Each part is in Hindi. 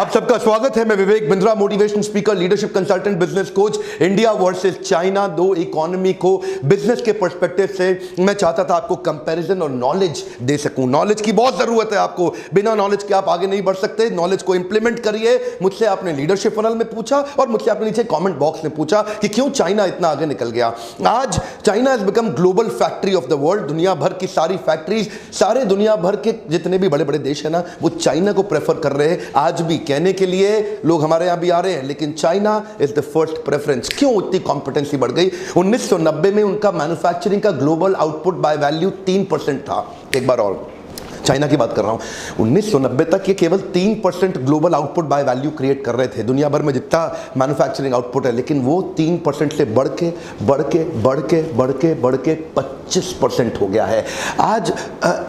आप सबका स्वागत है। मैं Vivek Bindra, motivation speaker, leadership consultant, business coach. India versus China, दो इकोनॉमी को बिजनेस के पर्सपेक्टिव से मैं चाहता था आपको कंपैरिजन और नॉलेज दे सकूं। नॉलेज की बहुत जरूरत है आपको, बिना नॉलेज के आप आगे नहीं बढ़ सकते। नॉलेज को इंप्लीमेंट करिए। मुझसे आपने लीडरशिप फनल में पूछा और मुझसे आपने नीचे कमेंट बॉक्स में पूछा कि क्यों चाइना इतना आगे निकल गया। आज China has become global factory of the world. दुनिया भर की सारी फैक्ट्रीज, सारे दुनिया भर के जितने भी बड़े बड़े देश है ना, वो चाइना को प्रेफर कर रहे हैं। आज भी कहने के लिए लोग हमारे यहां भी आ रहे हैं, लेकिन China is the first preference. क्यों इतनी कॉम्पिटेंसी बढ़ गई? 1990 में उनका मैन्युफैक्चरिंग का ग्लोबल आउटपुट बाय वैल्यू 3% था। एक बार और चाइना की बात कर रहा हूं। 1990 तक ये केवल 3% global output by value create कर रहे थे, दुनिया भर में जितना मैन्युफैक्चरिंग आउटपुट है। लेकिन वो 3% से बढ़ के 25% हो गया है। आज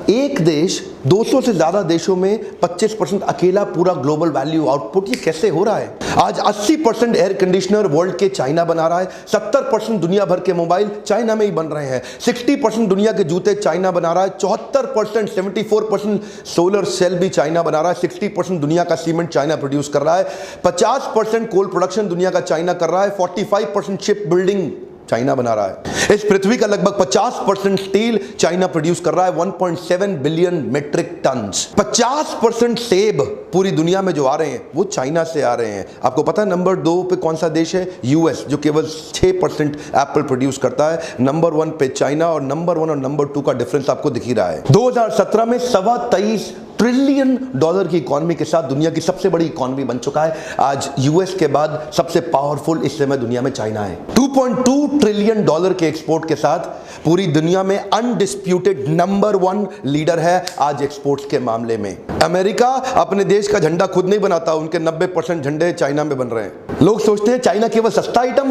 एक देश 200 से ज्यादा देशों में 25% अकेला पूरा ग्लोबल वैल्यू आउटपुट, ये कैसे हो रहा है? आज 80% एयर कंडीशनर वर्ल्ड के चाइना बना रहा है। 70% दुनिया भर के मोबाइल चाइना में ही बन रहे हैं। 60% दुनिया के जूते चाइना बना रहा है। 74% सोलर सेल भी चाइना बना रहा है। 60% दुनिया का सीमेंट चाइना प्रोड्यूस कर रहा है। 50% कोल प्रोडक्शन दुनिया का चाइना कर रहा है। 45% शिप बिल्डिंग चाइना बना रहा है। इस पृथ्वी का लगभग 50% स्टील चाइना प्रोड्यूस कर रहा है। 1.7 बिलियन मेट्रिक टन। 50% सेब पूरी दुनिया में जो आ रहे हैं वो चाइना से आ रहे हैं। आपको पता है नंबर 2 पे कौन सा देश है? यूएस, जो केवल 6% एप्पल प्रोड्यूस करता है। नंबर 1 पे चाइना, और नंबर 1 और नंबर 2 का डिफरेंस आपको दिख ही रहा है। 2017 में $23 ट्रिलियन की इकोनॉमी के साथ दुनिया की सबसे बड़ी इकोनॉमी बन चुका है। आज यूएस के बाद सबसे पावरफुल इस समय दुनिया में चाइना है। $2.2 ट्रिलियन के एक्सपोर्ट के साथ पूरी दुनिया में अनडिस्प्यूटेड नंबर 1 लीडर है आज एक्सपोर्ट्स के मामले में। अमेरिका अपने देश का झंडा खुद नहीं बनाता, उनके 90% झंडे चाइना में बन रहे हैं। लोग सोचते हैं चाइना केवल सस्ता आइटम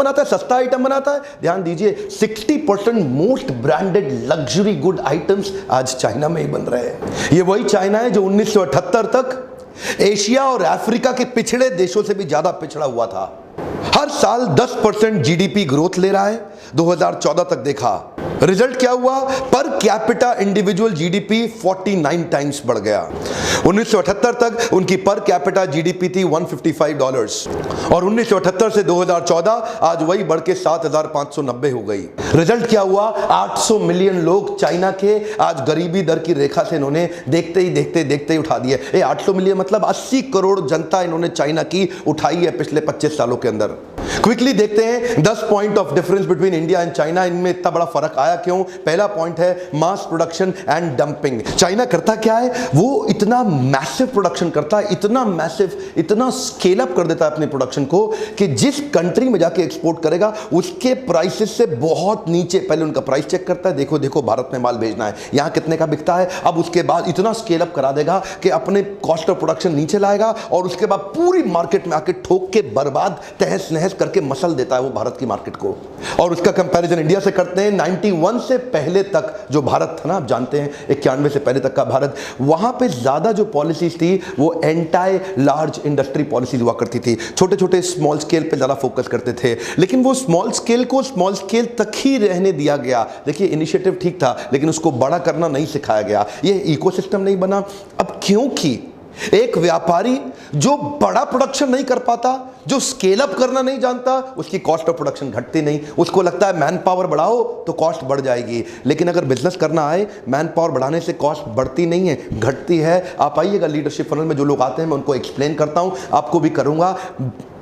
बनाता है। ध्यान दीजिए, 60% most branded luxury good items आज चाइना में ही बन रहे हैं। ये वही चाइना है जो 1978 तक एशिया और अफ्रीका के पिछड़े देशों से भी ज्यादा पिछड़ा हुआ था। हर साल 10% जीडीपी ग्रोथ ले रहा है। 2014 तक देखा, रिजल्ट क्या हुआ? Per capita individual GDP 49 times बढ़ गया। 1978 तक उनकी पर कैपिटा जीडीपी थी $155, और 1978 से 2014 आज वही बढ़ के 7,590 हो गई। रिजल्ट क्या हुआ? 800 मिलियन लोग चाइना के आज गरीबी दर की रेखा से इन्होंने देखते ही उठा दिए। 800 मिलियन मतलब 80 करोड़ जनता इन्होंने चाइना की उठाई है पिछले 25 सालों के अंदर। क्विकली देखते हैं 10 point of difference between India and China. इनमें इतना बड़ा फर्क आया क्यों? पहला पॉइंट है mass production and dumping. China करता क्या है? वो इतना मैसिव प्रोडक्शन करता है, इतना मैसिव, इतना स्केल अप कर देता है अपने प्रोडक्शन को कि जिस कंट्री में जाके एक्सपोर्ट करेगा उसके प्राइसेस से बहुत नीचे पहले उनका प्राइस चेक करता है। देखो भारत में माल भेजना है, यहां कितने का बिकता है। अब उसके बाद इतना स्केल अप करा देगा कि अपने कॉस्ट ऑफ प्रोडक्शन नीचे लाएगा, और उसके बाद पूरी मार्केट में आके ठोक के बर्बाद तहस नहस करके मसल देता है वो भारत की मार्केट को। और उसका कंपैरिजन इंडिया से करते हैं। 91 से पहले तक जो भारत था ना, आप जानते हैं 91 से पहले तक का भारत, वहां पे ज्यादा जो पॉलिसीज थी वो एंटी लार्ज इंडस्ट्री पॉलिसीज हुआ करती थी। छोटे छोटे स्मॉल स्केल पे ज्यादा फोकस करते थे, लेकिन वो स्मॉल स्केल को स्मॉल स्केल तक ही रहने दिया गया। देखिए, इनिशिएटिव ठीक था, लेकिन उसको बड़ा करना नहीं सिखाया गया। ये इकोसिस्टम नहीं बना। अब क्योंकि एक व्यापारी जो बड़ा प्रोडक्शन नहीं कर पाता, जो स्केल अप करना नहीं जानता, उसकी कॉस्ट ऑफ प्रोडक्शन घटती नहीं। उसको लगता है मैन पावर बढ़ाओ तो कॉस्ट बढ़ जाएगी। लेकिन अगर बिजनेस करना आए, मैन पावर बढ़ाने से कॉस्ट बढ़ती नहीं है, घटती है। आप आइएगा लीडरशिप फनल में, जो लोग आते हैं मैं उनको एक्सप्लेन करता हूं, आपको भी करूंगा।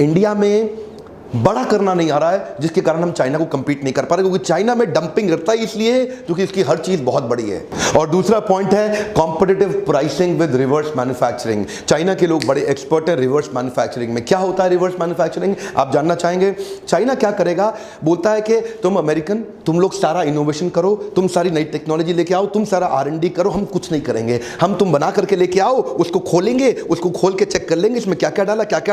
इंडिया में बड़ा करना नहीं आ रहा है, जिसके कारण हम चाइना को कंपीट नहीं कर पा रहे, क्योंकि चाइना में डंपिंग करता है इसलिए क्योंकि इसकी हर चीज बहुत बड़ी है। और दूसरा पॉइंट है competitive pricing with reverse manufacturing. China के लोग बड़े एक्सपर्ट हैं रिवर्स मैन्युफैक्चरिंग में। क्या होता है रिवर्स मैन्युफैक्चरिंग? आप जानना चाहेंगे? चाइना क्या करेगा? बोलता है कि तुम अमेरिकन, तुम लोग सारा इनोवेशन करो, तुम सारी नई टेक्नोलॉजी लेके आओ, तुम सारा R&D करो, हम कुछ नहीं करेंगे। हम तुम बना करके लेके आओ, उसको खोलेंगे, उसको खोल के चेक कर लेंगे इसमें क्या क्या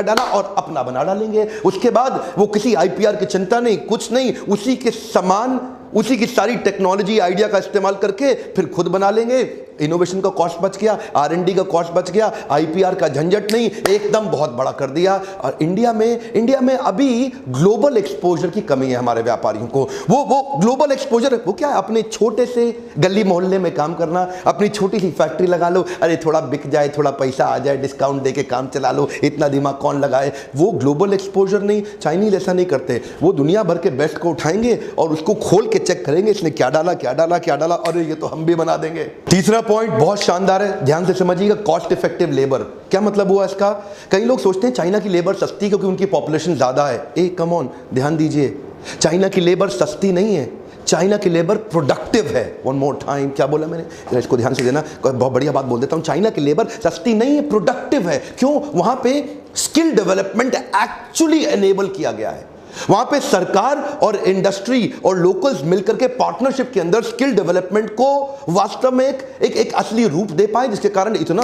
डाला, और अपना बना डालेंगे। उसके बाद वो किसी IPR की चिंता नहीं, कुछ नहीं, उसी के समान, उसी की सारी टेक्नोलॉजी आइडिया का इस्तेमाल करके फिर खुद बना लेंगे। इनोवेशन का कॉस्ट बच गया, R&D का कॉस्ट बच गया, IPR का झंझट नहीं, एकदम बहुत बड़ा कर दिया। और इंडिया में अभी ग्लोबल एक्सपोजर की कमी है हमारे व्यापारियों को। वो ग्लोबल एक्सपोजर वो क्या है, अपने छोटे से गली मोहल्ले में काम करना, अपनी छोटी सी फैक्ट्री लगा लो, अरे थोड़ा बिक जाए, थोड़ा पैसा आ जाए, डिस्काउंट देके काम चला लो, इतना दिमाग कौन लगाए। वो ग्लोबल एक्सपोजर नहीं। चाइनीज ऐसा नहीं करते, वो दुनिया भर के बेस्ट को उठाएंगे और उसको खोल के चेक करेंगे, इसने क्या डाला क्या डाला क्या डाला, अरे ये तो हम भी बना देंगे। तीसरा पॉइंट बहुत शानदार है, ध्यान से समझिएगा, कॉस्ट इफेक्टिव लेबर। क्या मतलब हुआ इसका? कई लोग सोचते हैं चाइना की लेबर सस्ती क्योंकि उनकी पॉपुलेशन ज्यादा है। ए कम ऑन, ध्यान दीजिए, चाइना की लेबर सस्ती नहीं है, चाइना की लेबर प्रोडक्टिव है। वन मोर टाइम, क्या बोला मैंने, इसको ध्यान से देना, बहुत बढ़िया बात बोल देता हूं। चाइना की लेबर सस्ती नहीं है, प्रोडक्टिव है। क्यों? वहां पे स्किल डेवलपमेंट एक्चुअली एनेबल किया गया है। वहां पे सरकार और इंडस्ट्री और लोकल्स मिलकर के पार्टनरशिप के अंदर स्किल डेवलपमेंट को वास्तव में एक असली रूप दे पाए, जिसके कारण इतना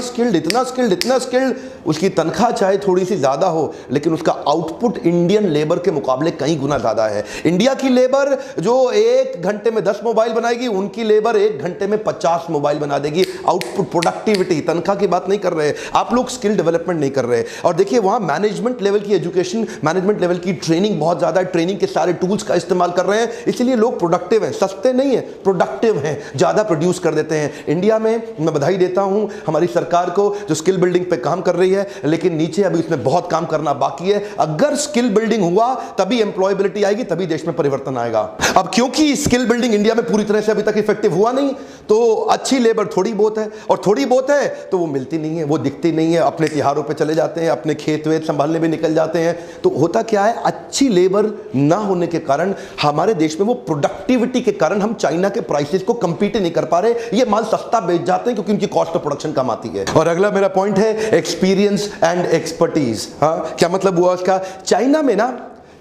स्किल्ड उसकी तनख्वाह चाहे थोड़ी सी ज्यादा हो, लेकिन उसका आउटपुट इंडियन लेबर के मुकाबले कई गुना ज्यादा है। इंडिया की लेबर जो 1 घंटे में 10 मोबाइल बनाएगी, उनकी लेबर 1 घंटे में 50 मोबाइल बना देगी। आउटपुट, प्रोडक्टिविटी, तनख्वाह की बात नहीं कर रहे, आप लोग स्किल डेवलपमेंट नहीं कर रहे। और देखिए वहां मैनेजमेंट लेवल की एजुकेशन, मैनेजमेंट लेवल की ट्रेनिंग बहुत ज्यादा, ट्रेनिंग के सारे टूल्स का इस्तेमाल कर रहे हैं, इसलिए लोग प्रोडक्टिव हैं, सस्ते नहीं है, प्रोडक्टिव हैं, ज्यादा प्रोड्यूस कर देते हैं। इंडिया में मैं बधाई देता हूं हमारी सरकार को जो स्किल बिल्डिंग पे काम कर रही है, लेकिन नीचे अभी इसमें बहुत काम करना बाकी है। अगर स्किल बिल्डिंग हुआ तभी एम्प्लॉयबिलिटी आएगी, तभी देश में परिवर्तन आएगा। अब क्योंकि स्किल बिल्डिंग इंडिया में पूरी तरह से अभी तक इफेक्टिव हुआ नहीं, तो अच्छी लेबर थोड़ी बहुत है, और थोड़ी बहुत है तो वो मिलती नहीं है, वो दिखती नहीं है, अपने तिहारों पे चले जाते हैं, अपने खेत वेत संभालने में निकल जाते हैं। तो होता क्या है, अच्छी लेबर ना होने के कारण हमारे देश में वो प्रोडक्टिविटी के कारण हम चाइना के प्राइसेस को कंपीट नहीं कर पा रहे। ये माल सस्ता बेच जाते हैं क्योंकि उनकी कॉस्ट ऑफ प्रोडक्शन कम आती है। और अगला मेरा पॉइंट है एक्सपीरियंस एंड एक्सपर्टीज। हाँ, क्या मतलब हुआ उसका?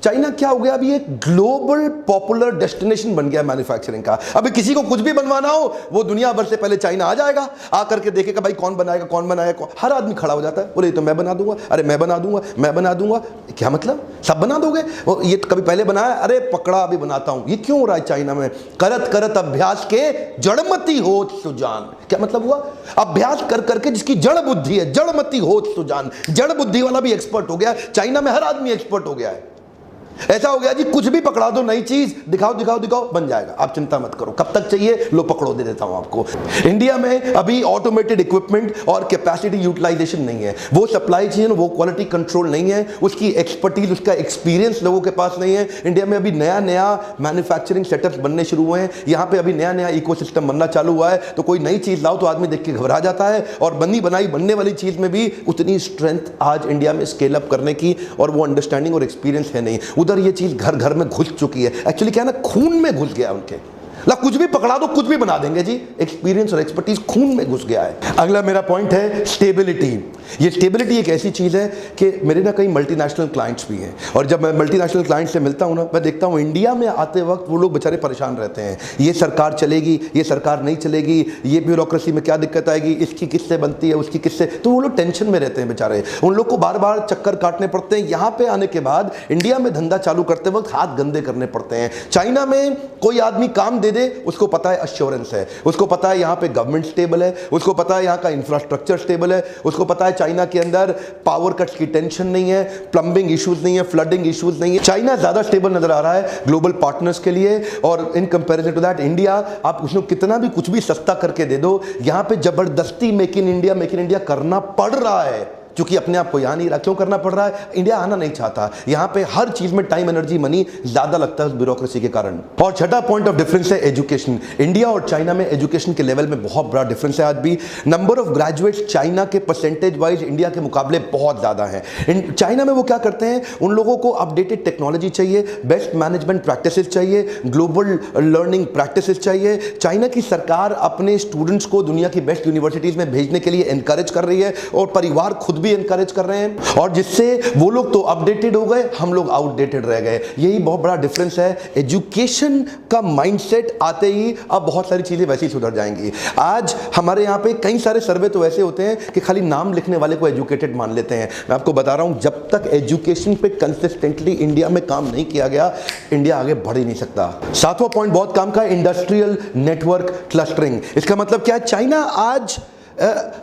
चाइना क्या हो गया, अभी एक ग्लोबल पॉपुलर डेस्टिनेशन बन गया मैन्युफैक्चरिंग का। अभी किसी को कुछ भी बनवाना हो, वो दुनिया भर से पहले चाइना आ जाएगा, आकर के देखेगा भाई कौन बनाएगा, हर आदमी खड़ा हो जाता है, बोले तो मैं बना दूंगा, अरे मैं बना दूंगा। क्या मतलब, सब बना दोगे? ये कभी पहले बनाया, अरे पकड़ा अभी बनाता हूं। ये क्यों हो रहा है चाइना में? करत करत अभ्यास के जड़मती होत सुजान। क्या मतलब हुआ? अभ्यास कर करके जिसकी जड़ बुद्धि है, जड़मती होत सुजान, जड़ बुद्धि वाला भी एक्सपर्ट हो गया। चाइना में हर आदमी एक्सपर्ट हो गया है। ऐसा हो गया जी, कुछ भी पकड़ा दो, नई चीज दिखाओ, बन जाएगा, आप चिंता मत करो, कब तक चाहिए लो पकड़ो, दे देता हूं आपको। इंडिया में अभी ऑटोमेटेड इक्विपमेंट और कैपेसिटी यूटिलाइजेशन नहीं है, वो सप्लाई चेन, वो क्वालिटी कंट्रोल नहीं है, उसकी एक्सपर्टीज, उसका एक्सपीरियंस लोगों के पास नहीं है। इंडिया में अभी नया मैन्युफैक्चरिंग सेटअप्स बनने शुरू हुए हैं, यहाँ पे अभी नया इकोसिस्टम बनना चालू हुआ है। तो कोई नई चीज लाओ तो आदमी देख के घबरा जाता है, और बनने वाली चीज में भी उतनी स्ट्रेंथ आज इंडिया में स्केल अप करने की और वो अंडरस्टैंडिंग और एक्सपीरियंस है नहीं। उधर ये चीज घर घर में घुस चुकी है, एक्चुअली क्या है ना, खून में घुस गया उनके, कुछ भी पकड़ा दो कुछ भी बना देंगे जी। एक्सपीरियंस और एक्सपर्टीज खून में घुस गया है। अगला मेरा पॉइंट है स्टेबिलिटी। ये स्टेबिलिटी एक ऐसी चीज है कि मेरे ना कई मल्टीनेशनल क्लाइंट्स भी हैं, और जब मैं मल्टीनेशनल क्लाइंट से मिलता हूं ना, मैं देखता हूं इंडिया में आते वक्त वो लोग बेचारे परेशान रहते हैं। ये सरकार चलेगी, ये सरकार नहीं चलेगी, ये ब्यूरोक्रेसी में क्या दिक्कत आएगी, इसकी किससे बनती है, उसकी किससे, तो वो लोग टेंशन में रहते हैं बेचारे। उन लोग को बार बार चक्कर काटने पड़ते हैं। यहाँ पे आने के बाद इंडिया में धंधा चालू करते वक्त हाथ गंदे करने पड़ते हैं। चाइना में कोई आदमी काम दे दे, उसको पता है अश्योरेंस है, उसको पता है यहाँ पे गवर्नमेंट स्टेबल है, उसको पता है यहाँ का इंफ्रास्ट्रक्चर स्टेबल है, उसको पता है चाइना के अंदर पावर कट्स की टेंशन नहीं है, प्लम्बिंग इश्यूज नहीं है, फ्लडिंग इश्यूज नहीं है। चाइना ज्यादा स्टेबल नजर आ रहा है ग्लोबल पार्टनर्स के लिए, और in comparison to that India, आप उसको कितना भी कुछ भी सस्ता करके दे दो, यहाँ पे जबरदस्ती मेक इन इंडिया करना पड़ रहा है, क्योंकि अपने आप को यहाँ नहीं रहा। क्यों करना पड़ रहा है? इंडिया आना नहीं चाहता। यहाँ पे हर चीज में टाइम, एनर्जी, मनी ज्यादा लगता है ब्यूरोक्रेसी के कारण। और छठा पॉइंट ऑफ डिफरेंस है एजुकेशन। इंडिया और चाइना में एजुकेशन के लेवल में बहुत बड़ा डिफरेंस है। आज भी नंबर ऑफ ग्रेजुएट्स चाइना के परसेंटेज वाइज इंडिया के मुकाबले बहुत ज्यादा है। चाइना में वो क्या करते हैं, उन लोगों को अपडेटेड टेक्नोलॉजी चाहिए, बेस्ट मैनेजमेंट प्रैक्टिसेस चाहिए, ग्लोबल लर्निंग प्रैक्टिसेस चाहिए। चाइना की सरकार अपने स्टूडेंट्स को दुनिया की बेस्ट यूनिवर्सिटीज में भेजने के लिए एनकरेज कर रही है, और परिवार खुद भी भी एनकरेज कर रहे हैं, और जिससे वो लोग तो अपडेटेड हो गए, हम लोग आउटडेटेड रह गए। यही बहुत बड़ा डिफरेंस है। एजुकेशन का माइंडसेट आते ही अब बहुत सारी चीजें वैसी सुधर जाएंगी। आज हमारे यहाँ पे कई सारे सर्वे तो ऐसे होते हैं कि खाली नाम लिखने वाले को एजुकेटेड मान लेते हैं। मैं आपको बता रहा हूं, जब तक एजुकेशन पे कंसिस्टेंटली इंडिया में काम नहीं किया गया, इंडिया आगे बढ़ ही नहीं सकता। सातवां पॉइंट बहुत काम का, इंडस्ट्रियल नेटवर्क क्लस्टरिंग। इसका मतलब क्या है? चाइना आज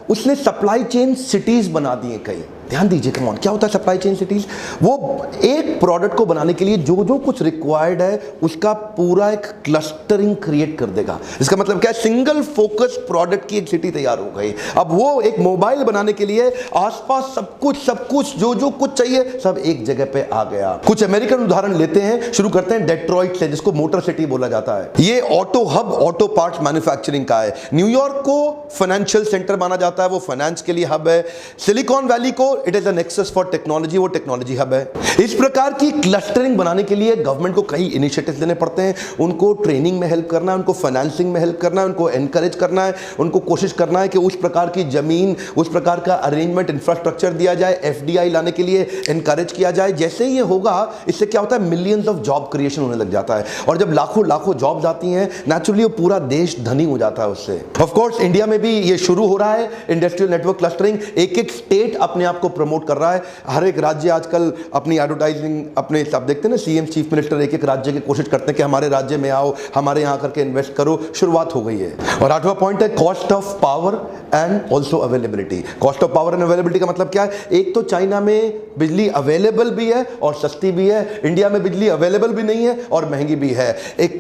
उसने सप्लाई चेन सिटीज बना दिए कई। ध्यान दीजिए, कम ऑन, क्या होता है सप्लाई चेन सिटीज? वो एक प्रोडक्ट को बनाने के लिए जो जो कुछ रिक्वायर्ड है उसका पूरा एक क्लस्टरिंग क्रिएट कर देगा। इसका मतलब क्या है? सिंगल फोकस प्रोडक्ट की एक सिटी तैयार हो गई। अब वो एक मोबाइल बनाने के लिए आसपास सब कुछ जो जो कुछ चाहिए सब एक जगह पे आ गया। कुछ अमेरिकन उदाहरण लेते हैं, शुरू करते हैं डेट्रॉइट से, जिसको मोटर सिटी बोला जाता है। ये auto hub, auto parts manufacturing का है। न्यूयॉर्क को फाइनेंशियल सेंटर माना जाता है, वो फाइनेंस के लिए हब है। सिलिकॉन वैली को it is a nexus for technology, वो टेक्नोलॉजी हब है। इस प्रकार की क्लस्टरिंग बनाने के लिए गवर्नमेंट को कई इनिशिएटिव्स लेने पड़ते हैं। उनको ट्रेनिंग में हेल्प करना है, उनको फाइनेंसिंग में हेल्प करना है, उनको एनकरेज करना है, उनको कोशिश करना है कि उस प्रकार की जमीन, उस प्रकार का अरेंजमेंट, इंफ्रास्ट्रक्चर दिया जाए, एफडीआई लाने के लिए एनकरेज किया जाए। जैसे ही ये होगा, इससे क्या होता है? मिलियंस ऑफ जॉब क्रिएशन होने लग जाता है, और जब लाखों लाखों जॉब्स आती हैं, नेचुरली वो पूरा देश धनी हो जाता है उससे। ऑफ कोर्स इंडिया में भी ये शुरू हो रहा है, इंडस्ट्रियल नेटवर्क क्लस्टरिंग। एक एक स्टेट अपने आप को प्रमोट कर रहा है। हर एक राज्य आजकल अपनी एडवर्टाइजिंग, अपने आप देखते हैं ना, सीएम, चीफ मिनिस्टर एक एक राज्य की कोशिश करते हैं कि हमारे राज्य में आओ, हमारे यहां करके इन्वेस्ट करो। शुरुआत हो गई है। और आठवां पॉइंट है cost of power and also availability. Cost of power and availability का मतलब क्या है? एक तो चाइना में बिजली अवेलेबल भी है और सस्ती भी है, इंडिया में बिजली अवेलेबल भी नहीं है और महंगी भी है। एक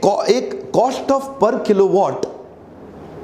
कॉस्ट ऑफ पर किलोवाट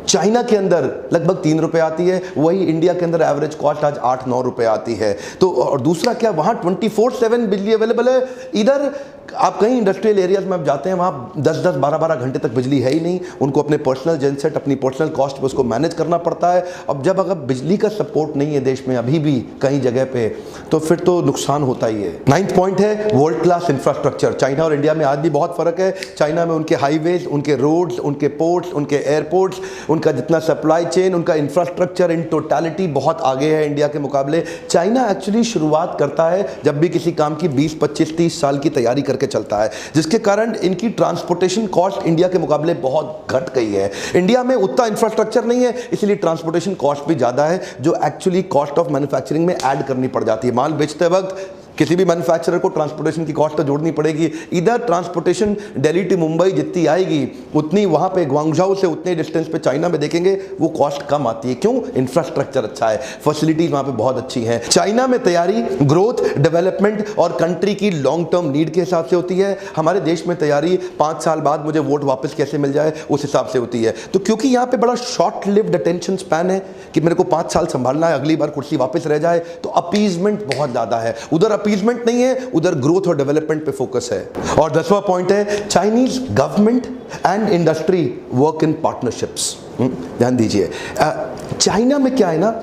चाइना के अंदर लगभग 3 रुपए आती है, वही इंडिया के अंदर एवरेज कॉस्ट आज 8-9 रुपए आती है। तो और दूसरा क्या, वहां 24/7 बिजली अवेलेबल है। इधर आप कहीं इंडस्ट्रियल एरियाज में आप जाते हैं, वहाँ 10-10, 12-12 घंटे तक बिजली है ही नहीं। उनको अपने पर्सनल जनसेट, अपनी पर्सनल कॉस्ट पे उसको मैनेज करना पड़ता है। अब जब अगर बिजली का सपोर्ट नहीं है देश में अभी भी कई जगह पे, तो फिर तो नुकसान होता ही है। 9th पॉइंट है वर्ल्ड क्लास इंफ्रास्ट्रक्चर। चाइना और इंडिया में आज भी बहुत फर्क है। चाइना में उनके हाईवेज, उनके रोड्स, उनके पोर्ट्स, उनके एयरपोर्ट्स, उनका जितना सप्लाई चेन, उनका इंफ्रास्ट्रक्चर इन टोटलिटी बहुत आगे है इंडिया के मुकाबले। चाइना एक्चुअली शुरुआत करता है जब भी किसी काम की 20, 25, 30 साल की तैयारी करके चलता है, जिसके कारण इनकी ट्रांसपोर्टेशन कॉस्ट इंडिया के मुकाबले बहुत घट गई है। इंडिया में उतना इंफ्रास्ट्रक्चर नहीं है, इसलिए ट्रांसपोर्टेशन कॉस्ट भी ज्यादा है, जो एक्चुअली कॉस्ट ऑफ मैन्युफैक्चरिंग में ऐड करनी पड़ जाती है। माल बेचते वक्त किसी भी मैन्युफैक्चरर को ट्रांसपोर्टेशन की कॉस्ट तो जोड़नी पड़ेगी। इधर ट्रांसपोर्टेशन दिल्ली टू मुंबई जितनी आएगी, उतनी वहां पे ग्वांगझाओ से उतने डिस्टेंस पे चाइना में देखेंगे वो कॉस्ट कम आती है। क्यों? इंफ्रास्ट्रक्चर अच्छा है, फैसिलिटीज वहां पे बहुत अच्छी हैं। चाइना में तैयारी ग्रोथ, डेवलपमेंट और कंट्री की लॉन्ग टर्म नीड के हिसाब से होती है। हमारे देश में तैयारी 5 साल बाद मुझे वोट वापस कैसे मिल जाए उस हिसाब से होती है। तो क्योंकि यहाँ पे बड़ा शॉर्ट लिव्ड अटेंशन स्पैन है कि मेरे को 5 साल संभालना है, अगली बार कुर्सी वापस रह जाए, तो अपीजमेंट बहुत ज्यादा है। उधर अपीजमेंट नहीं है, उधर ग्रोथ और डेवलपमेंट पे फोकस है। और 10वां पॉइंट है Chinese government and industry work in partnerships. ध्यान दीजिए, चाइना में क्या है ना,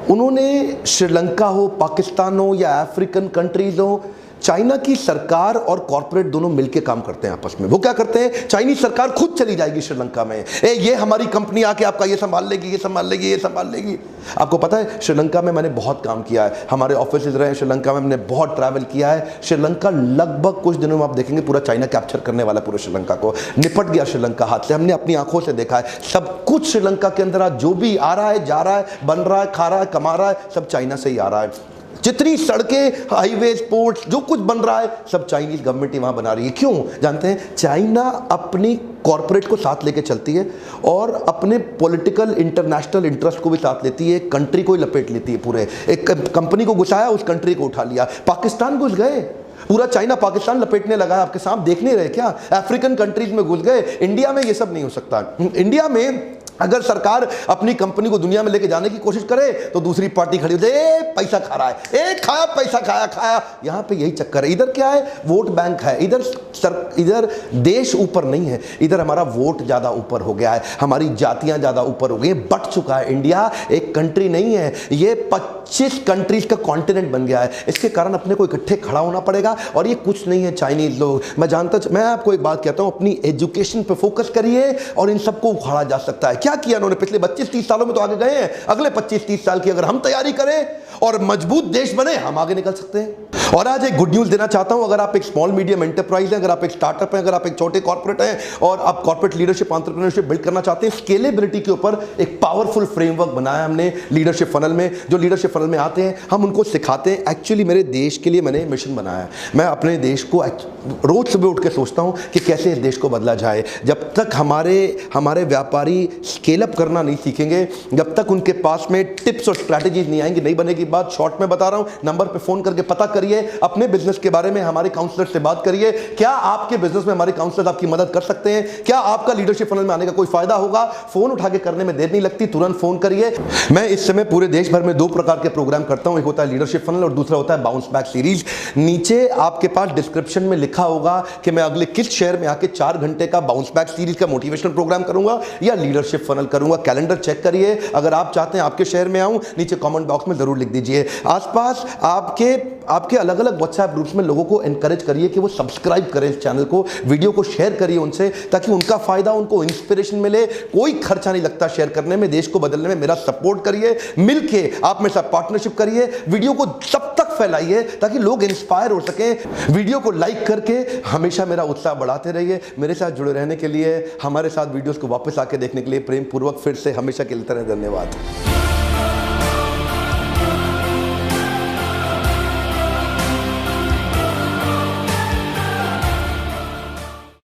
उन्होंने श्रीलंका हो, पाकिस्तान हो या अफ्रीकन कंट्रीज हो, चाइना की सरकार और कॉर्पोरेट दोनों मिलकर काम करते हैं आपस में। वो क्या करते हैं, चाइनीज सरकार खुद चली जाएगी श्रीलंका में, ये हमारी कंपनी आके आपका ये संभाल लेगी, ये संभाल लेगी, ये संभाल लेगी। आपको पता है श्रीलंका में मैंने बहुत काम किया है, हमारे ऑफिस रहे श्रीलंका में, मैंने बहुत ट्रैवल किया है। श्रीलंका लगभग कुछ दिनों में आप देखेंगे पूरा चाइना कैप्चर करने वाला, पूरे श्रीलंका को निपट गया श्रीलंका हाथ से। हमने अपनी आंखों से देखा है, सब कुछ श्रीलंका के अंदर आज जो भी आ रहा है, जा रहा है, बन रहा है, खा रहा है, कमा रहा है, सब चाइना से ही आ रहा है। जितनी सड़कें, हाईवेज, पोर्ट्स, जो कुछ बन रहा है सब चाइनीज गवर्नमेंट ही वहां बना रही है। क्यों जानते हैं? चाइना अपनी कॉर्पोरेट को साथ लेके चलती है और अपने पॉलिटिकल इंटरनेशनल इंटरेस्ट को भी साथ लेती है, कंट्री को ही लपेट लेती है पूरे। एक कंपनी को घुसाया, उस कंट्री को उठा लिया। पाकिस्तान घुस गए, पूरा चाइना पाकिस्तान लपेटने लगा है, आपके सामने देख नहीं रहे क्या? अफ्रीकन कंट्रीज में घुस गए। इंडिया में ये सब नहीं हो सकता। इंडिया में अगर सरकार अपनी कंपनी को दुनिया में लेके जाने की कोशिश करे तो दूसरी पार्टी खड़ी हो जाए, पैसा खा रहा है, खाया पैसा, खाया। यहां पे यही चक्कर है। इधर क्या है, वोट बैंक है। इधर देश ऊपर नहीं है, इधर हमारा वोट ज्यादा ऊपर हो गया है, हमारी जातियां ज्यादा ऊपर हो गई, बट चुका है। इंडिया एक कंट्री नहीं है, ये 25 कंट्रीज का कॉन्टिनेंट बन गया है। इसके कारण अपने को इकट्ठे खड़ा होना पड़ेगा, और ये कुछ नहीं है चाइनीज लोग। मैं आपको एक बात कहता हूं, अपनी एजुकेशन पे फोकस करिए और इन सबको उखाड़ा जा सकता है। क्या किया उन्होंने पिछले 25-30 सालों में? तो आगे गए हैं। अगले 25-30 साल की अगर हम तैयारी करें और मजबूत देश बने, हम आगे निकल सकते हैं। और आज एक गुड न्यूज देना चाहता हूं, अगर आप एक स्मॉल मीडियम एंटरप्राइज हैं, अगर आप एक स्टार्टअप हैं, अगर आप एक छोटे कॉर्पोरेट हैं और आप कॉर्पोरेट लीडरशिप एंटरप्रेन्योरशिप बिल्ड करना चाहते हैं, स्केलेबिलिटी के ऊपर एक पावरफुल फ्रेमवर्क बनाया हमने लीडरशिप फनल में। जो लीडरशिप फनल में आते हैं हम उनको सिखाते हैं। एक्चुअली मेरे देश के लिए मैंने मिशन बनाया है। मैं अपने देश को रोज सुबह उठ के सोचता हूं कि कैसे इस देश को बदला जाए। जब तक हमारे व्यापारी स्केल अप करना नहीं सीखेंगे, जब तक उनके पास में टिप्स और स्ट्रैटेजीज नहीं आएंगी, नहीं बनेगी बात। शॉर्ट में बता रहा हूं, नंबर पे फोन करके पता करिए अपने बिजनेस के बारे में, हमारे काउंसलर से बात करिए। क्या आपके बिजनेस में हमारे काउंसलर आपकी मदद कर सकते हैं? क्या आपका लीडरशिप फनल में आने का कोई फायदा होगा? फोन उठा के करने में देर नहीं लगती, तुरंत फोन करिए। मैं इस समय पूरे देश भर में 2 प्रकार के प्रोग्राम करता हूं, एक होता है लीडरशिप फनल और दूसरा होता है बाउंस बैक सीरीज। नीचे आपके पास डिस्क्रिप्शन में लिखा होगा कि मैं अगले किस शहर में आके 4 घंटे का बाउंस बैक सीरीज का मोटिवेशनल प्रोग्राम करूंगा या लीडरशिप फनल करूंगा। कैलेंडर चेक करिए, अगर आप चाहते हैं आपके शहर में आऊं, नीचे कमेंट बॉक्स में जरूर लिख दीजिए। आसपास आपके अलग अलग व्हाट्सएप ग्रुप्स में लोगों को एनकरेज करिए कि वो सब्सक्राइब करें इस चैनल को, वीडियो को शेयर करिए उनसे, ताकि उनका फायदा, उनको इंस्पिरेशन मिले। कोई खर्चा नहीं लगता शेयर करने में, देश को बदलने में मेरा सपोर्ट करिए। मिलके आप मेरे साथ पार्टनरशिप करिए, वीडियो को सब तक फैलाइए ताकि लोग इंस्पायर हो सकें। वीडियो को लाइक करके हमेशा मेरा उत्साह बढ़ाते रहिए। मेरे साथ जुड़े रहने के लिए, हमारे साथ वीडियोस को वापस आके देखने के लिए प्रेम पूर्वक फिर से हमेशा के लिए धन्यवाद।